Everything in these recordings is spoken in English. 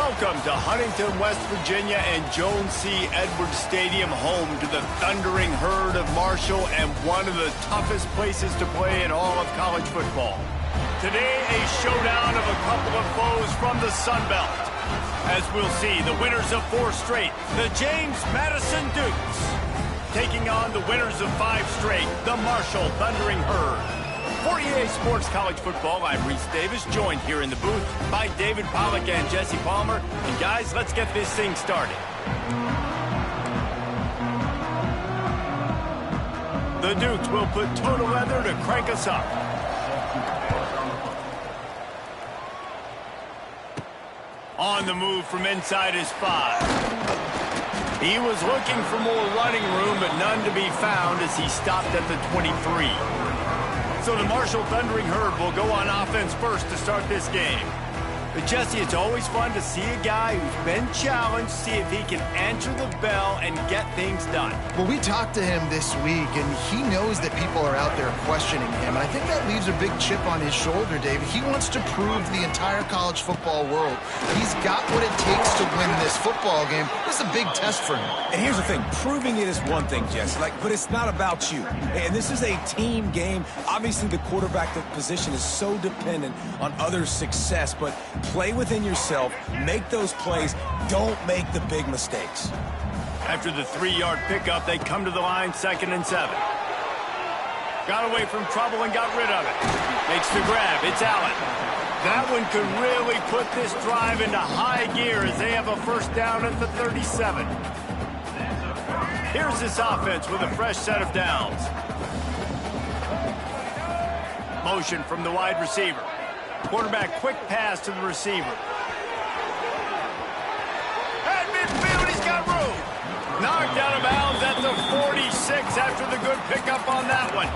Welcome to Huntington, West Virginia and Jones C. Edwards Stadium, home to the Thundering Herd of Marshall and one of the toughest places to play in all of college football. Today, a showdown of a couple of foes from the Sun Belt. As we'll see, the winners of 4 straight, the James Madison Dukes, taking on the winners of 5 straight, the Marshall Thundering Herd. For EA Sports College Football, I'm Reese Davis, joined here in the booth by David Pollack and Jesse Palmer. And guys, let's get this thing started. The Dukes will put total leather to crank us up. On the move from inside his 5. He was looking for more running room, but none to be found as he stopped at the 23. So the Marshall Thundering Herd will go on offense first to start this game. But Jesse, it's always fun to see a guy who's been challenged, see if he can answer the bell and get things done. Well, we talked to him this week, and he knows that people are out there questioning him. And I think that leaves a big chip on his shoulder, David. He wants to prove to the entire college football world he's got what it takes to win this football game. This is a big test for him. And here's the thing. Proving it is one thing, Jesse, but it's not about you. And this is a team game. Obviously, the quarterback position is so dependent on others' success, but play within yourself, make those plays, don't make the big mistakes. After the 3-yard pickup, they come to the line, 2nd and 7. Got away from trouble and got rid of it. Makes the grab, it's Allen. That one could really put this drive into high gear as they have a first down at the 37. Here's this offense with a fresh set of downs. Motion from the wide receiver. Quarterback, quick pass to the receiver. At midfield, he's got room. Knocked out of bounds at the 46 after the good pickup on that one.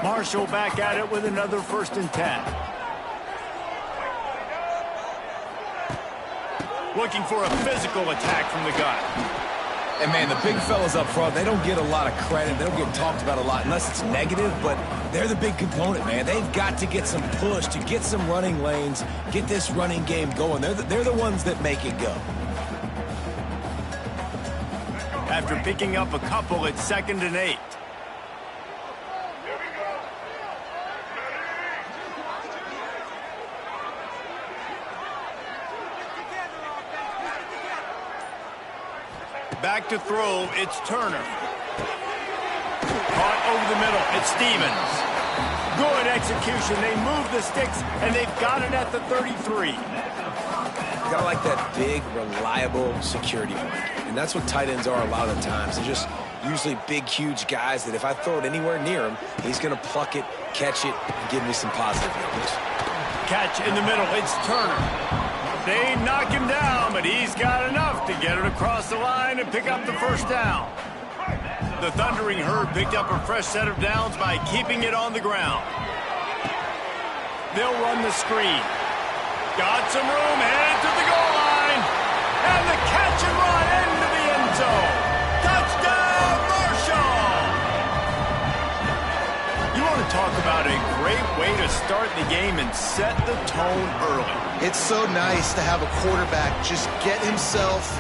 Marshall back at it with another 1st and 10. Looking for a physical attack from the gun. And, man, the big fellas up front, they don't get a lot of credit. They don't get talked about a lot unless it's negative, but they're the big component, man. They've got to get some push, to get some running lanes, get this running game going. They're the ones that make it go. After picking up a couple, it's 2nd and 8. Back to throw, it's Turner. Caught over the middle, it's Stevens. Good execution, they move the sticks, and they've got it at the 33. You gotta like that big, reliable security blanket. And that's what tight ends are a lot of the times. They're just usually big, huge guys that if I throw it anywhere near him, he's gonna pluck it, catch it, and give me some positive numbers. Catch in the middle, it's Turner. They knock him down, but he's got enough to get it across the line and pick up the first down. The Thundering Herd picked up a fresh set of downs by keeping it on the ground. They'll run the screen. Got some room, headed to the goal line. And the catch and run into the end zone. Touchdown, Marshall! You want to talk about a great way to start the game and set the tone early. It's so nice to have a quarterback just get himself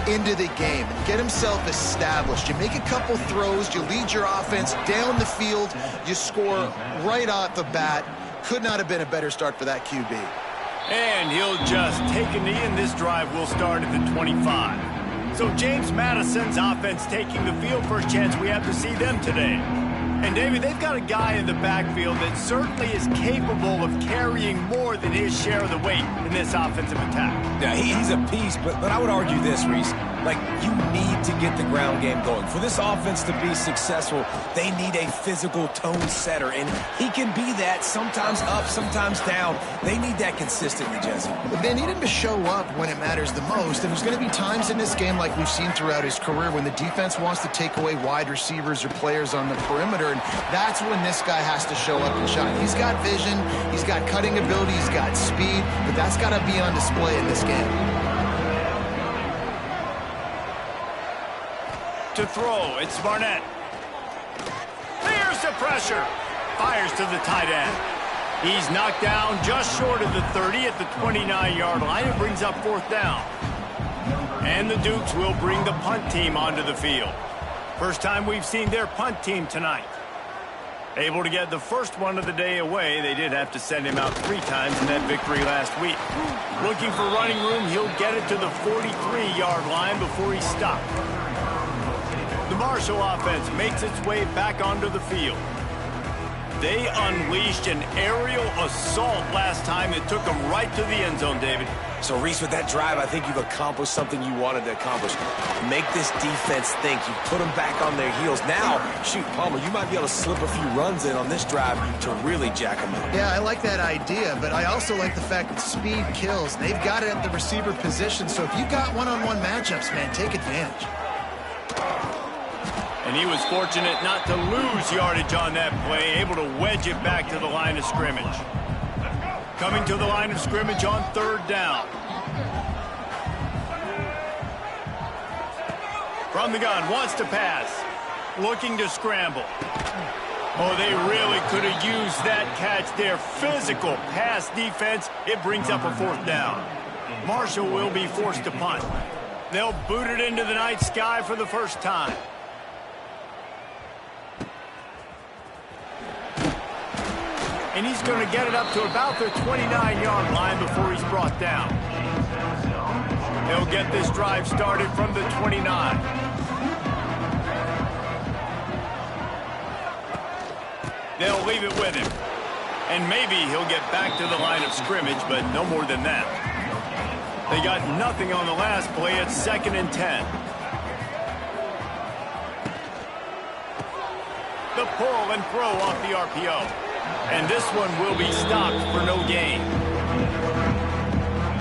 into the game and get himself established. You make a couple throws, you lead your offense down the field, you score right off the bat. Could not have been a better start for that QB. And he'll just take a knee, and this drive will start at the 25. So James Madison's offense taking the field. First chance we have to see them today. And, David, they've got a guy in the backfield that certainly is capable of carrying more than his share of the weight in this offensive attack. Yeah, he's a piece, but I would argue this, Reese. Like, you need to get the ground game going. For this offense to be successful, they need a physical tone setter, and he can be that, sometimes up, sometimes down. They need that consistently, Jesse. But they need him to show up when it matters the most, and there's going to be times in this game like we've seen throughout his career when the defense wants to take away wide receivers or players on the perimeter, and that's when this guy has to show up and shine. He's got vision, he's got cutting ability, he's got speed, but that's got to be on display in this game. To throw, it's Barnett. There's the pressure. Fires to the tight end. He's knocked down just short of the 30 at the 29-yard line. It brings up 4th down. And the Dukes will bring the punt team onto the field. First time we've seen their punt team tonight. Able to get the first one of the day away. They did have to send him out 3 times in that victory last week. Looking for running room, he'll get it to the 43-yard line before he's stopped. The Marshall offense makes its way back onto the field. They unleashed an aerial assault last time that took them right to the end zone, David. So, Reese, with that drive, I think you've accomplished something you wanted to accomplish. Make this defense think. You put them back on their heels. Now, shoot, Palmer, you might be able to slip a few runs in on this drive to really jack them up. Yeah, I like that idea, but I also like the fact that speed kills. They've got it at the receiver position, so if you got one-on-one matchups, man, take advantage. And he was fortunate not to lose yardage on that play, able to wedge it back to the line of scrimmage. Coming to the line of scrimmage on 3rd down. From the gun, wants to pass. Looking to scramble. Oh, they really could have used that catch there. Physical pass defense. It brings up a 4th down. Marshall will be forced to punt. They'll boot it into the night sky for the first time. And he's going to get it up to about the 29-yard line before he's brought down. They'll get this drive started from the 29. They'll leave it with him. And maybe he'll get back to the line of scrimmage, but no more than that. They got nothing on the last play. It's 2nd and 10. The pull and throw off the RPO. And this one will be stopped for no gain.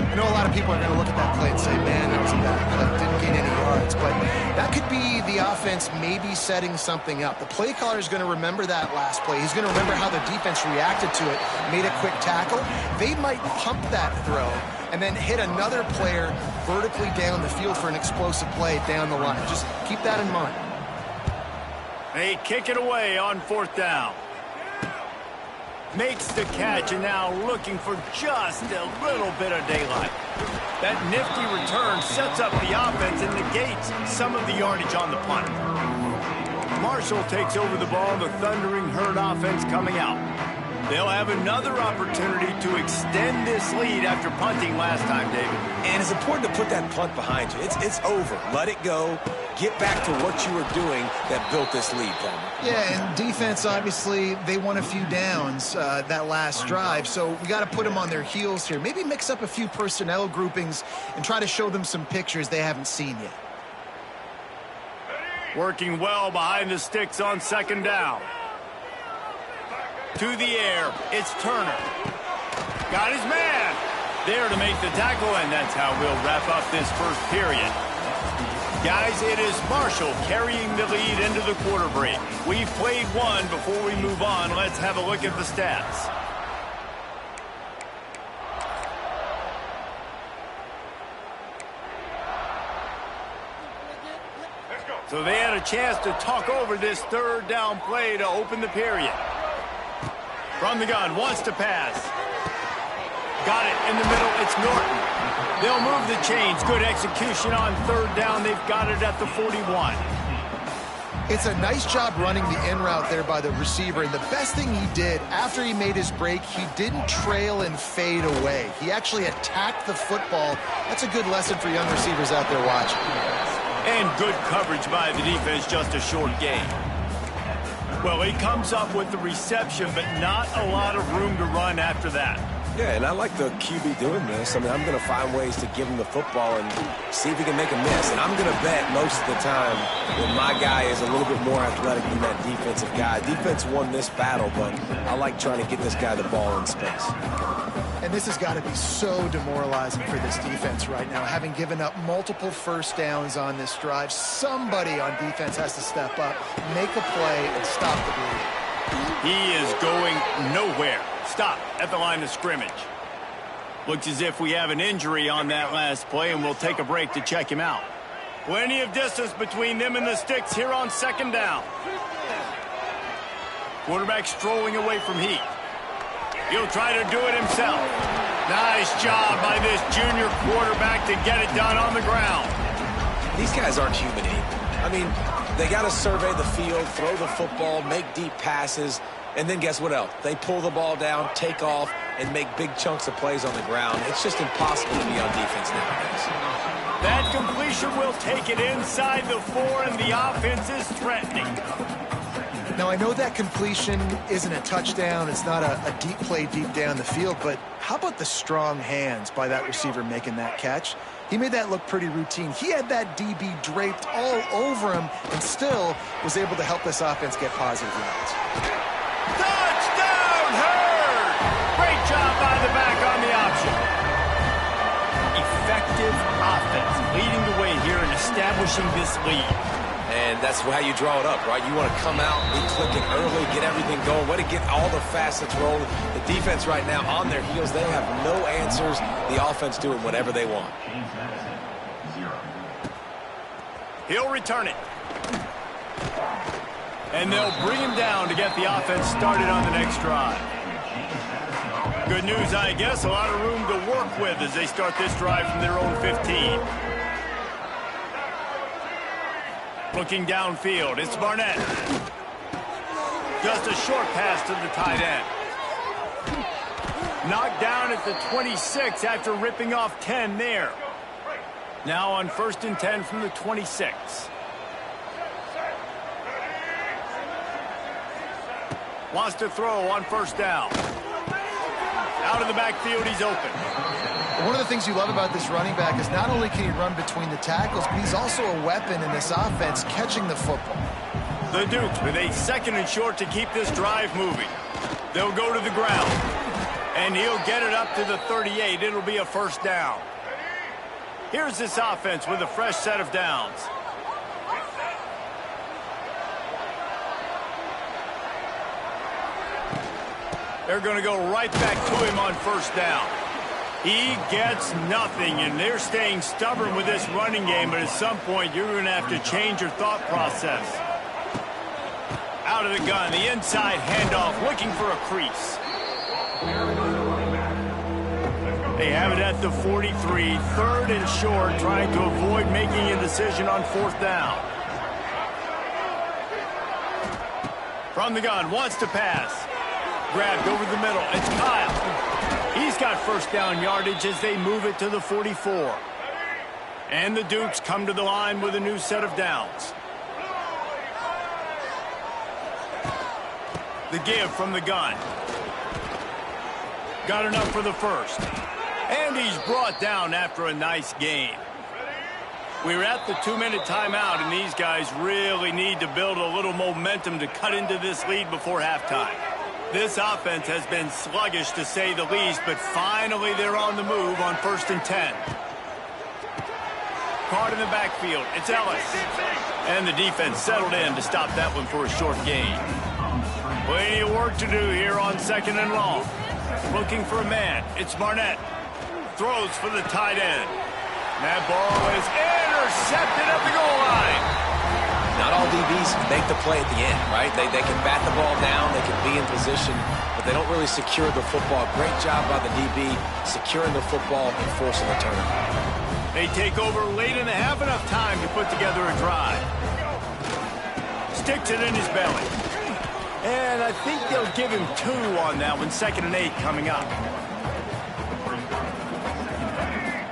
I know a lot of people are going to look at that play and say, man, that was a bad play. Didn't gain any yards. But that could be the offense maybe setting something up. The play caller is going to remember that last play. He's going to remember how the defense reacted to it, made a quick tackle. They might pump that throw and then hit another player vertically down the field for an explosive play down the line. Just keep that in mind. They kick it away on 4th down. Makes the catch and now looking for just a little bit of daylight. That nifty return sets up the offense and negates some of the yardage on the punt. Marshall takes over the ball, the Thundering Herd offense coming out. They'll have another opportunity to extend this lead after punting last time, David. And it's important to put that punt behind you. It's over. Let it go. Get back to what you were doing that built this lead, Palmer. Yeah, and defense, obviously, they won a few downs that last drive, so we got to put them on their heels here. Maybe mix up a few personnel groupings and try to show them some pictures they haven't seen yet. Working well behind the sticks on 2nd down. To the air, it's Turner. Got his man. There to make the tackle, and that's how we'll wrap up this first period. Guys, it is Marshall carrying the lead into the quarter break. We've played one. Before we move on, let's have a look at the stats. So they had a chance to talk over this 3rd down play to open the period. From the gun, wants to pass. Got it in the middle, it's Norton. They'll move the chains. Good execution on 3rd down. They've got it at the 41. It's a nice job running the in route there by the receiver, and the best thing he did after he made his break, he didn't trail and fade away. He actually attacked the football. That's a good lesson for young receivers out there watching. And good coverage by the defense, just a short gain. Well, he comes up with the reception, but not a lot of room to run after that. Yeah, and I like the QB doing this. I mean, I'm going to find ways to give him the football and see if he can make a miss. And I'm going to bet most of the time that my guy is a little bit more athletic than that defensive guy. Defense won this battle, but I like trying to get this guy the ball in space. And this has got to be so demoralizing for this defense right now. Having given up multiple first downs on this drive, somebody on defense has to step up, make a play, and stop the bleeding. He is going nowhere. Stop at the line of scrimmage. Looks as if we have an injury on that last play, and we'll take a break to check him out. Plenty of distance between them and the sticks here on 2nd down. Quarterback strolling away from heat. He'll try to do it himself. Nice job by this junior quarterback to get it done on the ground. These guys aren't human either. I mean, they got to survey the field, throw the football, make deep passes, and then guess what else? They pull the ball down, take off, and make big chunks of plays on the ground. It's just impossible to be on defense nowadays. That completion will take it inside the 4, and the offense is threatening. Now, I know that completion isn't a touchdown. It's not a deep play deep down the field, but how about the strong hands by that receiver making that catch? He made that look pretty routine. He had that DB draped all over him and still was able to help this offense get positive yards. Touchdown, Hurd! Great job by the back on the option. Effective offense leading the way here in establishing this lead. And that's how you draw it up, right? You want to come out, be clicking early, get everything going, way to get all the facets rolling. The defense right now on their heels, they have no answers. The offense doing whatever they want. He'll return it. And they'll bring him down to get the offense started on the next drive. Good news, I guess, a lot of room to work with as they start this drive from their own 15. Looking downfield, it's Barnett. Just a short pass to the tight end. Knocked down at the 26 after ripping off 10 there. Now on 1st and 10 from the 26. Wants to throw on 1st down. Out of the backfield, he's open. One of the things you love about this running back is not only can he run between the tackles, but he's also a weapon in this offense catching the football. The Dukes with a 2nd and short to keep this drive moving. They'll go to the ground. And he'll get it up to the 38. It'll be a 1st down. Here's this offense with a fresh set of downs. They're going to go right back to him on 1st down. He gets nothing, and they're staying stubborn with this running game, but at some point you're going to have to change your thought process. Out of the gun, the inside handoff, looking for a crease. They have it at the 43, 3rd and short, trying to avoid making a decision on 4th down. From the gun, wants to pass. Grabbed over the middle, it's Kyle. He's got 1st down yardage as they move it to the 44. And the Dukes come to the line with a new set of downs. The give from the gun. Got enough for the 1st. And he's brought down after a nice gain. We're at the 2-minute timeout, and these guys really need to build a little momentum to cut into this lead before halftime. This offense has been sluggish, to say the least, but finally they're on the move on 1st and 10. Caught in the backfield. It's Ellis. And the defense settled in to stop that one for a short gain. Plenty of work to do here on 2nd and long. Looking for a man. It's Barnett. Throws for the tight end. That ball is intercepted at the goal line. Not all DBs make the play at the end, right? They can bat the ball down, they can be in position, but they don't really secure the football. Great job by the DB securing the football and forcing the turnover. They take over late in the half, enough time to put together a drive. Sticks it in his belly. And I think they'll give him 2 on that one. 2nd and 8 coming up.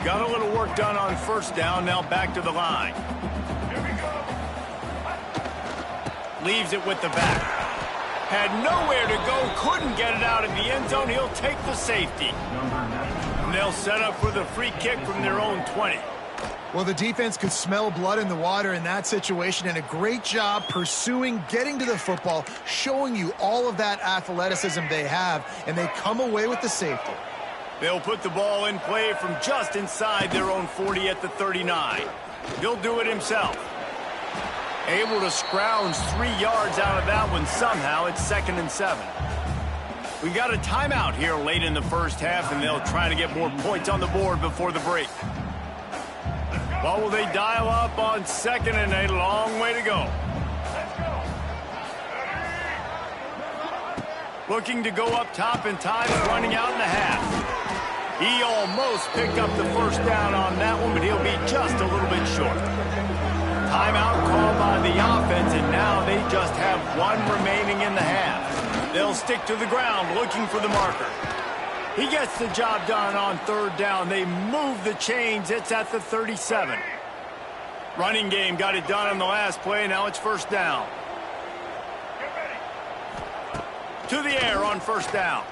Got a little work done on 1st down, now back to the line. Leaves it with the back. Had nowhere to go, couldn't get it out of the end zone. He'll take the safety. And they'll set up for the free kick from their own 20. Well, the defense could smell blood in the water in that situation, and a great job pursuing, getting to the football, showing you all of that athleticism they have, and they come away with the safety. They'll put the ball in play from just inside their own 40 at the 39. He'll do it himself. Able to scrounge 3 yards out of that one somehow. It's 2nd and 7. We got a timeout here late in the 1st half, and they'll try to get more points on the board before the break. What will they dial up on 2nd and 8? A long way to go. Looking to go up top, and time's running out in the half. He almost picked up the first down on that one, but he'll be just a little bit short. Timeout called by the offense, and now they just have one remaining in the half. They'll stick to the ground looking for the marker. He gets the job done on third down. They move the chains. It's at the 37. Running game got it done on the last play. Now it's first down. To the air on first down.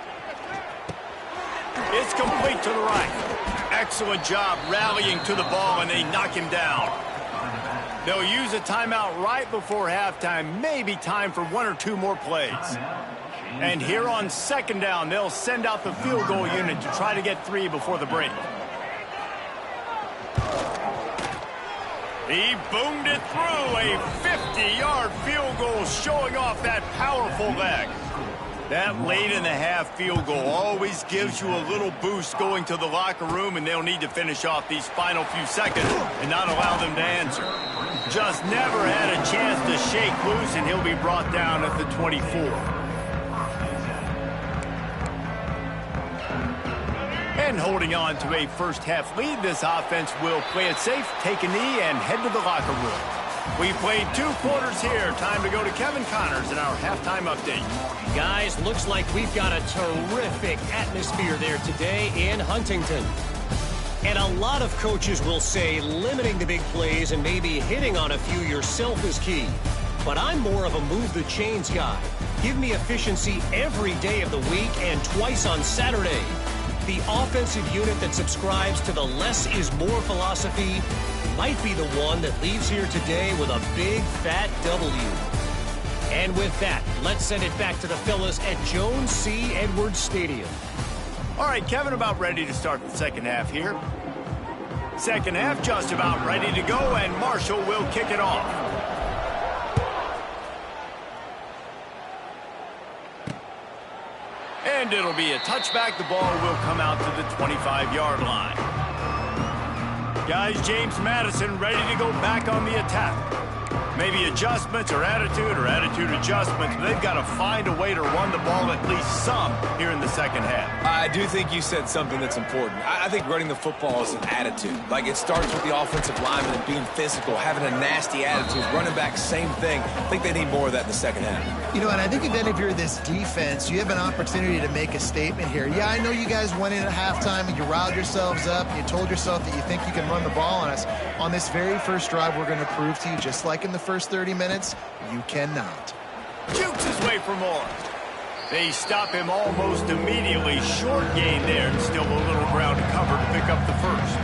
It's complete to the right. Excellent job rallying to the ball, and they knock him down. They'll use a timeout right before halftime. Maybe time for one or two more plays. And here on second down, they'll send out the field goal unit to try to get 3 before the break. He boomed it through. A 50-yard field goal showing off that powerful leg. That late in the half field goal always gives you a little boost going to the locker room, and they'll need to finish off these final few seconds and not allow them to answer. Just never had a chance to shake loose, and he'll be brought down at the 24. And holding on to a first-half lead, this offense will play it safe, take a knee, and head to the locker room. We played 2 quarters here. Time to go to Kevin Connors in our halftime update. Guys, looks like we've got a terrific atmosphere there today in Huntington. And a lot of coaches will say limiting the big plays and maybe hitting on a few yourself is key. But I'm more of a move the chains guy. Give me efficiency every day of the week and twice on Saturday. The offensive unit that subscribes to the less is more philosophy might be the one that leaves here today with a big fat W. And with that, let's send it back to the fellas at Jones C. Edwards Stadium. All right, Kevin, about ready to start the second half here. Second half just about ready to go, and Marshall will kick it off. And it'll be a touchback. The ball will come out to the 25-yard line. Guys, James Madison ready to go back on the attack. Maybe adjustments or attitude adjustments. But they've got to find a way to run the ball at least some here in the second half. I do think you said something that's important. I think running the football is an attitude. Like, it starts with the offensive lineman and being physical, having a nasty attitude. Running back, same thing. I think they need more of that in the second half. You know, and I think if you're this defense, you have an opportunity to make a statement here. Yeah, I know you guys went in at halftime and you riled yourselves up and you told yourself that you think you can run the ball on us. On this very first drive, we're going to prove to you, just like in the first 30 minutes, you cannot. Jukes his way for more. They stop him almost immediately. Short gain there, and still a little ground to cover to pick up the first.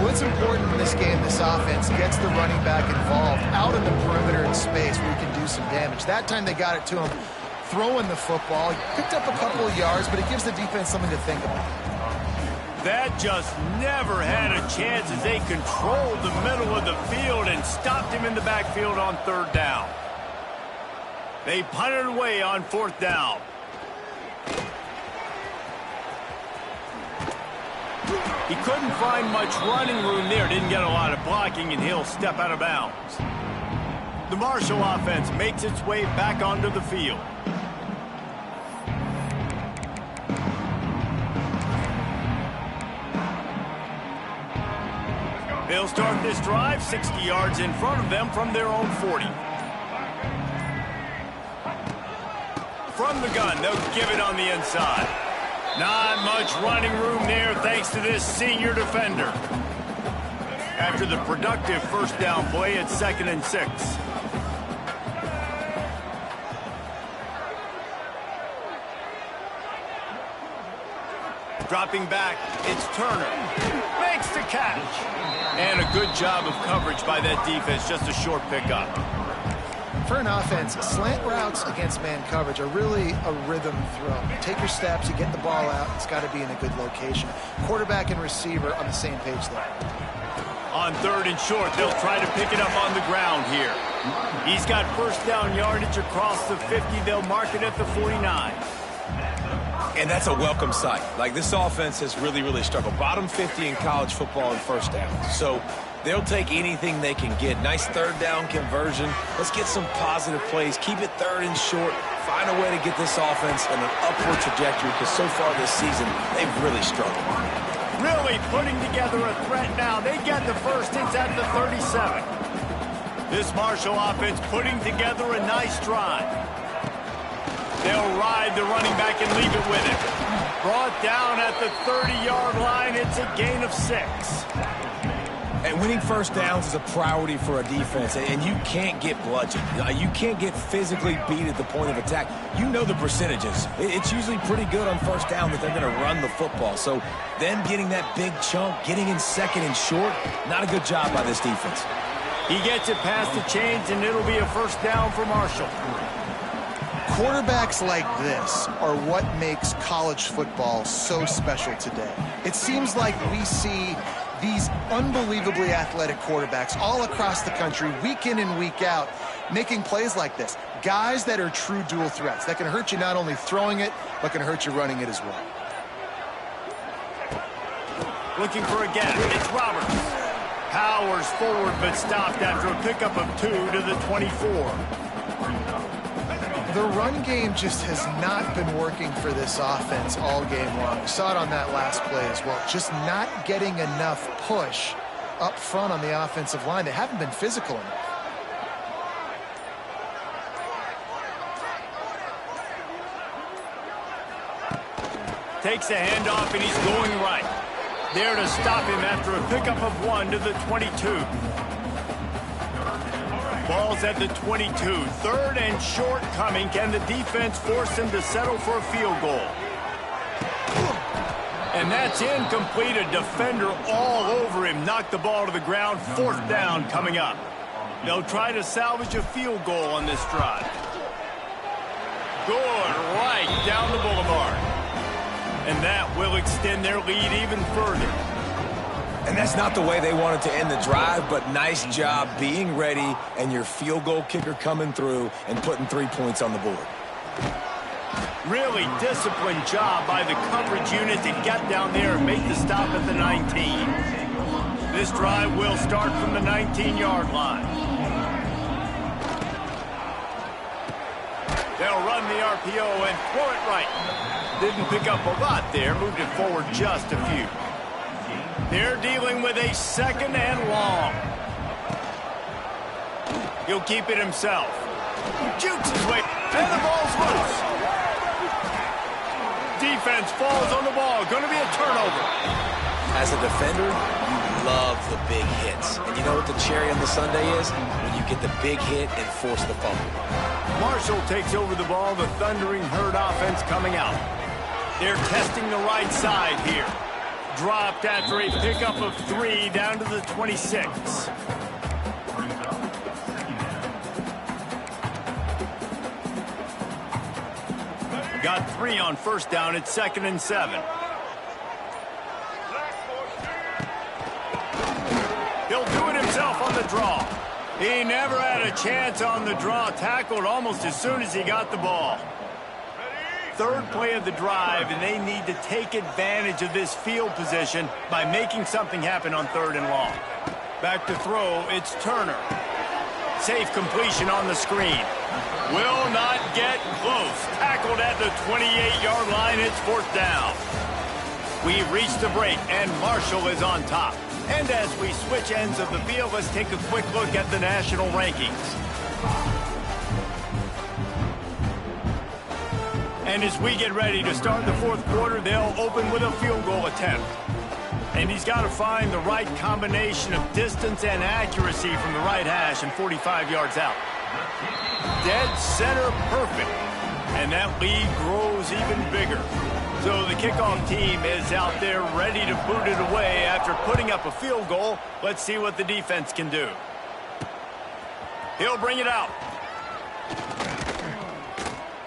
What's important in this game, this offense gets the running back involved out in the perimeter in space where he can do some damage. That time they got it to him throwing the football. He picked up a couple of yards, but it gives the defense something to think about. That just never had a chance as they controlled the middle of the field and stopped him in the backfield on third down. They punted away on fourth down. He couldn't find much running room there. Didn't get a lot of blocking, and he'll step out of bounds. The Marshall offense makes its way back onto the field. They'll start this drive 60 yards in front of them from their own 40. From the gun, they'll give it on the inside. Not much running room there thanks to this senior defender. After the productive first down play, it's 2nd and 6. Dropping back, it's Turner. Makes the catch. And a good job of coverage by that defense, just a short pickup. For an offense, slant routes against man coverage are really a rhythm throw. You take your steps, you get the ball out, it's got to be in a good location. Quarterback and receiver on the same page there. On 3rd and short, they'll try to pick it up on the ground here. He's got first down yardage across the 50. They'll mark it at the 49. And that's a welcome sight. Like, this offense has really struggled. Bottom 50 in college football in first downs. So they'll take anything they can get. Nice third down conversion. Let's get some positive plays. Keep it 3rd and short. Find a way to get this offense in an upward trajectory because so far this season, they've really struggled. Really putting together a threat now. They get the first. It's at the 37. This Marshall offense putting together a nice drive. They'll ride the running back and leave it with him. Brought down at the 30-yard line. It's a gain of 6. And winning first downs is a priority for a defense, and you can't get bludgeoned. You can't get physically beat at the point of attack. You know the percentages. It's usually pretty good on first down that they're going to run the football. So them getting that big chunk, getting in second and short, not a good job by this defense. He gets it past the chains, and it'll be a first down for Marshall. Quarterbacks like this are what makes college football so special today. It seems like we see these unbelievably athletic quarterbacks all across the country, week in and week out, making plays like this. Guys that are true dual threats, that can hurt you not only throwing it, but can hurt you running it as well. Looking for a gap. It's Roberts. Powers forward, but stopped after a pickup of 2 to the 24. The run game just has not been working for this offense all game long. We saw it on that last play as well. Just not getting enough push up front on the offensive line. They haven't been physical enough. Takes a handoff, and he's going right. There to stop him after a pickup of 1 to the 22. Ball's at the 22. 3rd and short coming. Can the defense force him to settle for a field goal? And that's incomplete. A defender all over him. Knocked the ball to the ground. 4th down coming up. They'll try to salvage a field goal on this drive. Good right down the boulevard. And that will extend their lead even further. And that's not the way they wanted to end the drive, but nice job being ready and your field goal kicker coming through and putting 3 points on the board. Really disciplined job by the coverage unit to get down there and make the stop at the 19. This drive will start from the 19-yard line. They'll run the RPO and throw it right. Didn't pick up a lot there, moved it forward just a few. They're dealing with a 2nd and long. He'll keep it himself. Jukes his way, and the ball's loose. Defense falls on the ball. Going to be a turnover. As a defender, you love the big hits. And you know what the cherry on the sundae is? When you get the big hit and force the fumble. Marshall takes over the ball. The Thundering Herd offense coming out. They're testing the right side here. Dropped after a pickup of 3 down to the 26. Got 3 on first down. It's 2nd and 7. He'll do it himself on the draw. He never had a chance on the draw. Tackled almost as soon as he got the ball. 3rd play of the drive, and they need to take advantage of this field position by making something happen on 3rd and long. Back to throw, it's Turner. Safe completion on the screen. Will not get close. Tackled at the 28-yard line. It's 4th down. We've reached the break, and Marshall is on top. And as we switch ends of the field, let's take a quick look at the national rankings. And as we get ready to start the 4th quarter, they'll open with a field goal attempt. And he's got to find the right combination of distance and accuracy from the right hash and 45 yards out. Dead center perfect. And that lead grows even bigger. So the kickoff team is out there ready to boot it away after putting up a field goal. Let's see what the defense can do. He'll bring it out.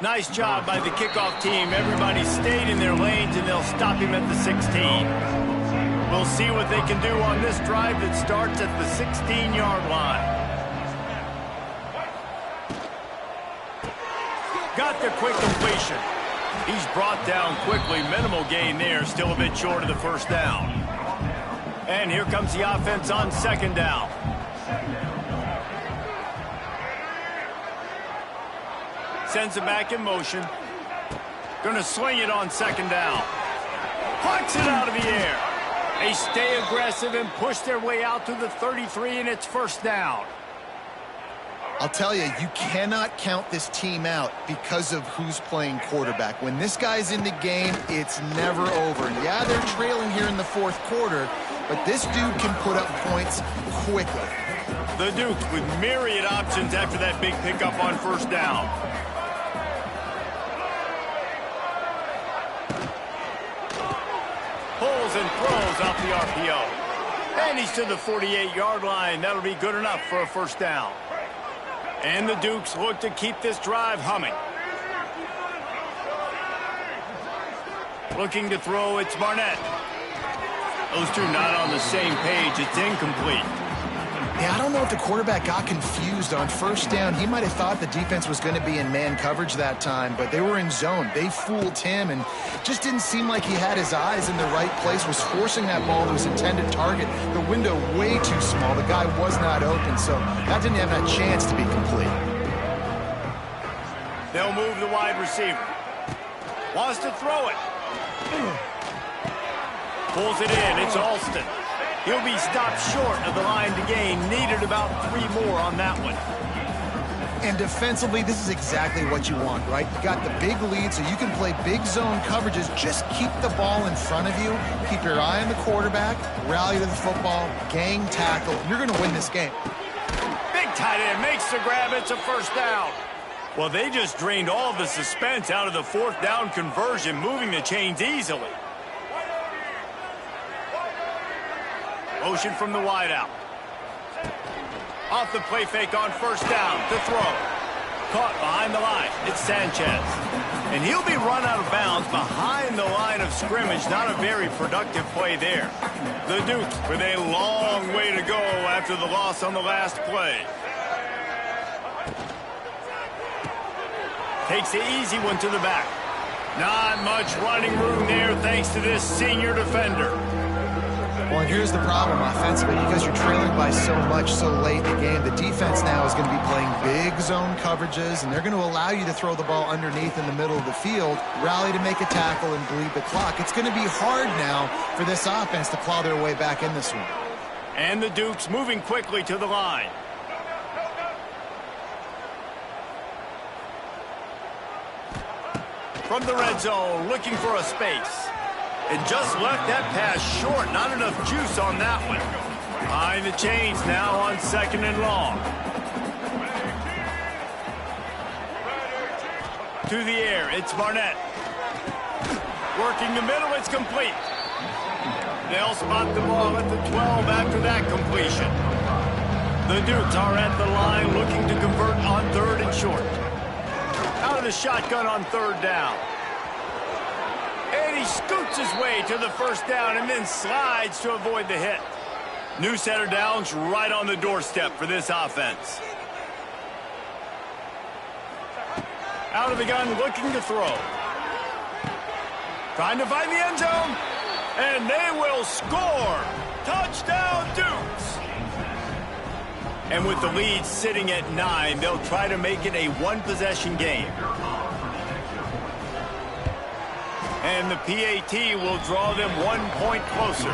Nice job by the kickoff team. Everybody stayed in their lanes, and they'll stop him at the 16. We'll see what they can do on this drive that starts at the 16-yard line. Got the quick completion. He's brought down quickly. Minimal gain there. Still a bit short of the first down. And here comes the offense on 2nd down. Sends it back in motion. Gonna sling it on second down. Plucks it out of the air. They stay aggressive and push their way out to the 33, and it's first down. I'll tell you, you cannot count this team out because of who's playing quarterback. When this guy's in the game, it's never over. Yeah, they're trailing here in the fourth quarter, but this dude can put up points quickly. The Dukes with myriad options after that big pickup on first down. Pulls and throws off the RPO. And he's to the 48-yard line. That'll be good enough for a first down. And the Dukes look to keep this drive humming. Looking to throw, it's Barnett. Those two not on the same page. It's incomplete. Yeah, I don't know if the quarterback got confused on first down. He might have thought the defense was going to be in man coverage that time, but they were in zone. They fooled him and just didn't seem like he had his eyes in the right place, was forcing that ball to his intended target. The window way too small. The guy was not open, so that didn't have that chance to be complete. They'll move the wide receiver. Wants to throw it. Pulls it in. It's Alston. He'll be stopped short of the line to gain. Needed about 3 more on that one. And defensively, this is exactly what you want, right? You got the big lead, so you can play big zone coverages. Just keep the ball in front of you. Keep your eye on the quarterback. Rally to the football. Gang tackle. You're going to win this game. Big tight end makes the grab. It's a first down. Well, they just drained all of the suspense out of the fourth down conversion, moving the chains easily. Motion from the wideout. Off the play fake on first down. To throw. Caught behind the line. It's Sanchez. And he'll be run out of bounds behind the line of scrimmage. Not a very productive play there. The Dukes with a long way to go after the loss on the last play. Takes the easy one to the back. Not much running room there thanks to this senior defender. Well, and here's the problem offensively. Because you're trailing by so much so late in the game, the defense now is going to be playing big zone coverages, and they're going to allow you to throw the ball underneath in the middle of the field, rally to make a tackle, and bleed the clock. It's going to be hard now for this offense to claw their way back in this one. And the Dukes moving quickly to the line. From the red zone, looking for a space. And just left that pass short. Not enough juice on that one. Behind the chains now on second and long. To the air, it's Barnett. Working the middle, it's complete. They'll spot the ball at the 12 after that completion. The Dukes are at the line looking to convert on third and short. Out of the shotgun on third down. And he scoots his way to the first down and then slides to avoid the hit. New set of downs right on the doorstep for this offense. Out of the gun, looking to throw. Trying to find the end zone. And they will score. Touchdown, Dukes. And with the lead sitting at 9, they'll try to make it a one-possession game. And the PAT will draw them 1 point closer.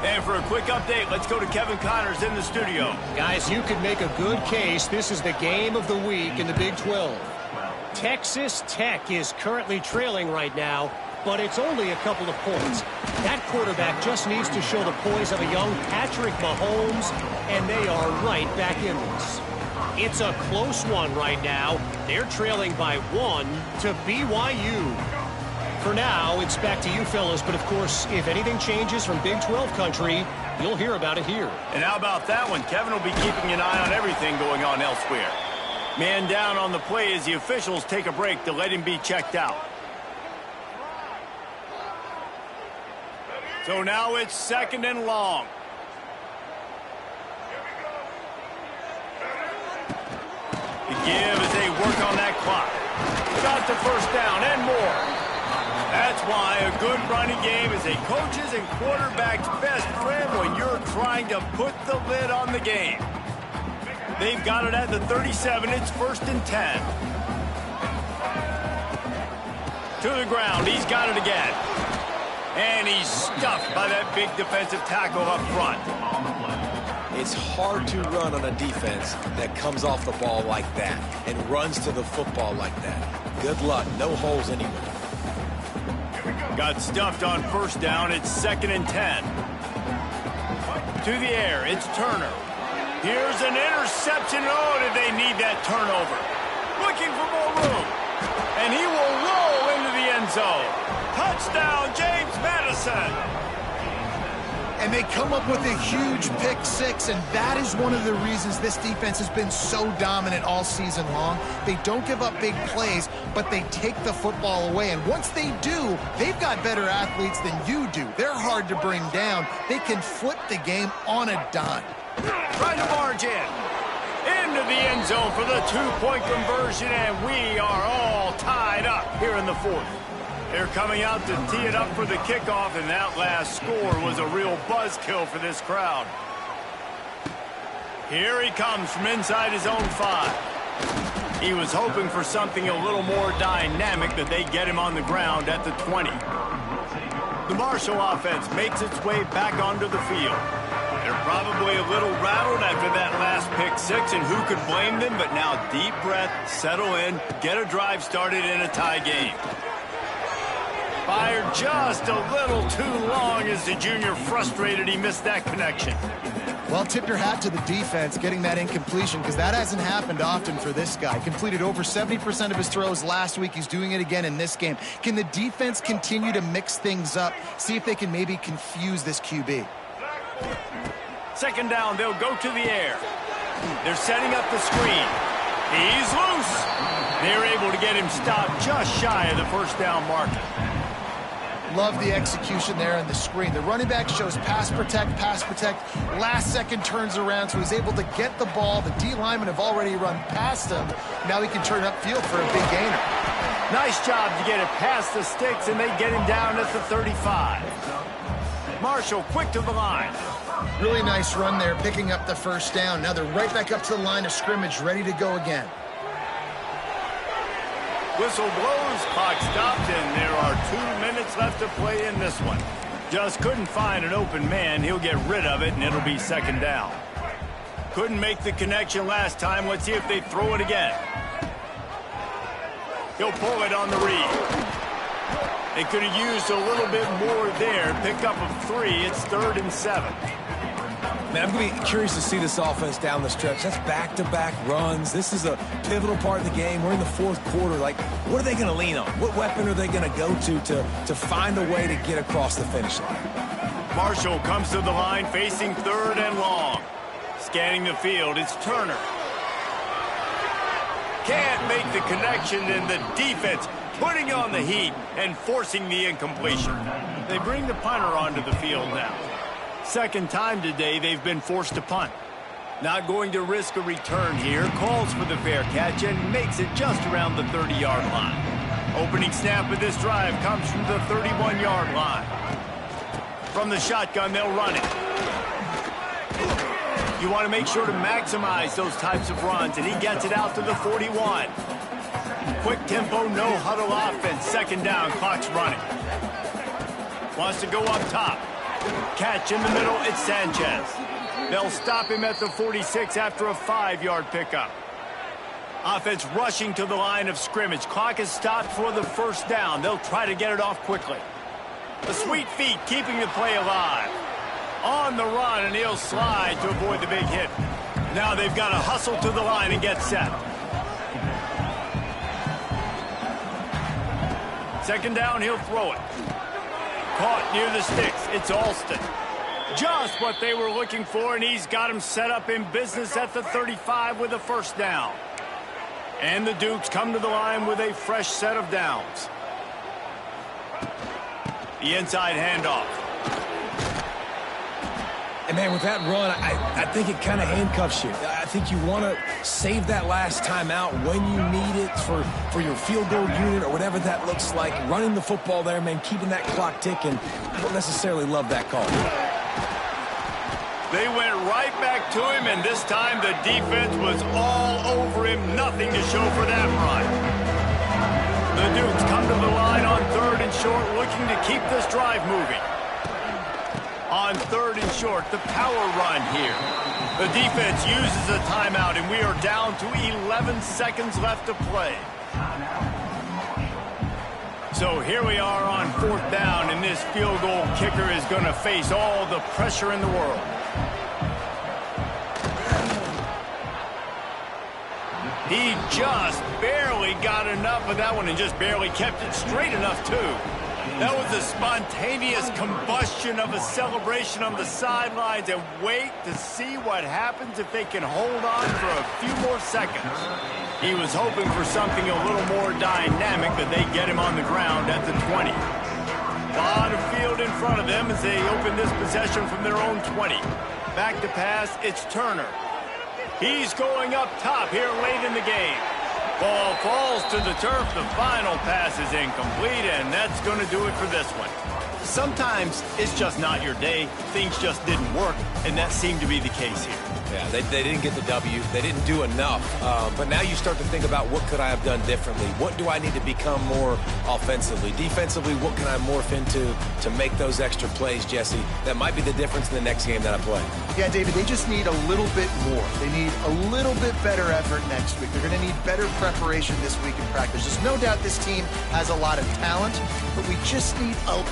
And for a quick update, let's go to Kevin Connors in the studio. Guys, you could make a good case. This is the game of the week in the Big 12. Texas Tech is currently trailing right now, but it's only a couple of points. That quarterback just needs to show the poise of a young Patrick Mahomes, and they are right back in this. It's a close one right now. They're trailing by 1 to BYU. For now, it's back to you fellas, but of course, if anything changes from Big 12 country, you'll hear about it here. And how about that one? Kevin will be keeping an eye on everything going on elsewhere. Man down on the play as the officials take a break to let him be checked out. So now it's second and long. The give as they work on that clock. Got the first down and more. That's why a good running game is a coach's and quarterback's best friend when you're trying to put the lid on the game. They've got it at the 37. It's first and 10. To the ground. He's got it again. And he's stuffed by that big defensive tackle up front. It's hard to run on a defense that comes off the ball like that and runs to the football like that. Good luck. No holes anywhere. Got stuffed on first down. It's 2nd and 10. To the air. It's Turner. Here's an interception. Oh, did they need that turnover? Looking for more room. And he will roll into the end zone. Touchdown, James Madison. And they come up with a huge pick six, and that is one of the reasons this defense has been so dominant all season long. They don't give up big plays, but they take the football away. And once they do, they've got better athletes than you do. They're hard to bring down. They can flip the game on a dime. Trying to barge in. Into the end zone for the two-point conversion, and we are all tied up here in the fourth. They're coming out to tee it up for the kickoff, and that last score was a real buzzkill for this crowd. Here he comes from inside his own 5. He was hoping for something a little more dynamic, that they get him on the ground at the 20. The Marshall offense makes its way back onto the field. They're probably a little rattled after that last pick six, and who could blame them? But now deep breath, settle in, get a drive started in a tie game. Fired just a little too long as the junior frustrated he missed that connection. Well, tip your hat to the defense getting that incompletion, because that hasn't happened often for this guy. Completed over 70% of his throws last week. He's doing it again in this game. Can the defense continue to mix things up? See if they can maybe confuse this QB. 2nd down, they'll go to the air. They're setting up the screen. He's loose. They're able to get him stopped just shy of the first down marker. Love the execution there on the screen. The running back shows pass protect, last second turns around, so he's able to get the ball. The D linemen have already run past him. Now he can turn upfield for a big gainer. Nice job to get it past the sticks, and they get him down at the 35. Marshall quick to the line. Really nice run there, picking up the first down. Now they're right back up to the line of scrimmage, ready to go again. Whistle blows, clock stopped, and there are 2 minutes left to play in this one. Just couldn't find an open man. He'll get rid of it, and it'll be 2nd down. Couldn't make the connection last time. Let's see if they throw it again. He'll pull it on the read. They could have used a little bit more there. Pick up of 3. It's 3rd and 7. Man, I'm going to be curious to see this offense down the stretch. That's back-to-back runs. This is a pivotal part of the game. We're in the 4th quarter. Like, what are they going to lean on? What weapon are they going to go to find a way to get across the finish line? Marshall comes to the line facing 3rd and long. Scanning the field, it's Turner. Can't make the connection, and the defense putting on the heat and forcing the incompletion. They bring the punter onto the field now. 2nd time today they've been forced to punt. Not going to risk a return here. Calls for the fair catch and makes it just around the 30-yard line. Opening snap of this drive comes from the 31-yard line. From the shotgun, they'll run it. You want to make sure to maximize those types of runs, and he gets it out to the 41. Quick tempo, no huddle offense. 2nd down, clock's running. Wants to go up top. Catch in the middle, it's Sanchez. They'll stop him at the 46 after a 5-yard pickup. Offense rushing to the line of scrimmage. Clock is stopped for the 1st down. They'll try to get it off quickly. The sweet feet keeping the play alive. On the run, and he'll slide to avoid the big hit. Now they've got to hustle to the line and get set. 2nd down, he'll throw it. Caught near the sticks. It's Alston. Just what they were looking for, and he's got him set up in business at the 35 with a 1st down. And the Dukes come to the line with a fresh set of downs. The inside handoff. And, man, with that run, I think it kind of handcuffs you. I think you want to save that last time out when you need it for your field goal unit or whatever that looks like. Running the football there, man, keeping that clock ticking. I don't necessarily love that call. They went right back to him, and this time the defense was all over him. Nothing to show for that run. The Dukes come to the line on 3rd and short, looking to keep this drive moving. On 3rd and short, the power run here. The defense uses a timeout, and we are down to 11 seconds left to play. So here we are on 4th down, and this field goal kicker is going to face all the pressure in the world. He just barely got enough of that one and just barely kept it straight enough, too. That was a spontaneous combustion of a celebration on the sidelines, and wait to see what happens if they can hold on for a few more seconds. He was hoping for something a little more dynamic, but they get him on the ground at the 20. A lot of field in front of them as they open this possession from their own 20. Back to pass, it's Turner. He's going up top here late in the game. Ball falls to the turf. The final pass is incomplete, and that's going to do it for this one. Sometimes it's just not your day. Things just didn't work, and that seemed to be the case here. Yeah, they didn't get the W. They didn't do enough. But now you start to think about, what could I have done differently? What do I need to become more offensively? Defensively, what can I morph into to make those extra plays, Jesse? That might be the difference in the next game that I play. Yeah, David, they just need a little bit more. They need a little bit better effort next week. They're going to need better preparation this week in practice. There's no doubt this team has a lot of talent, but we just need a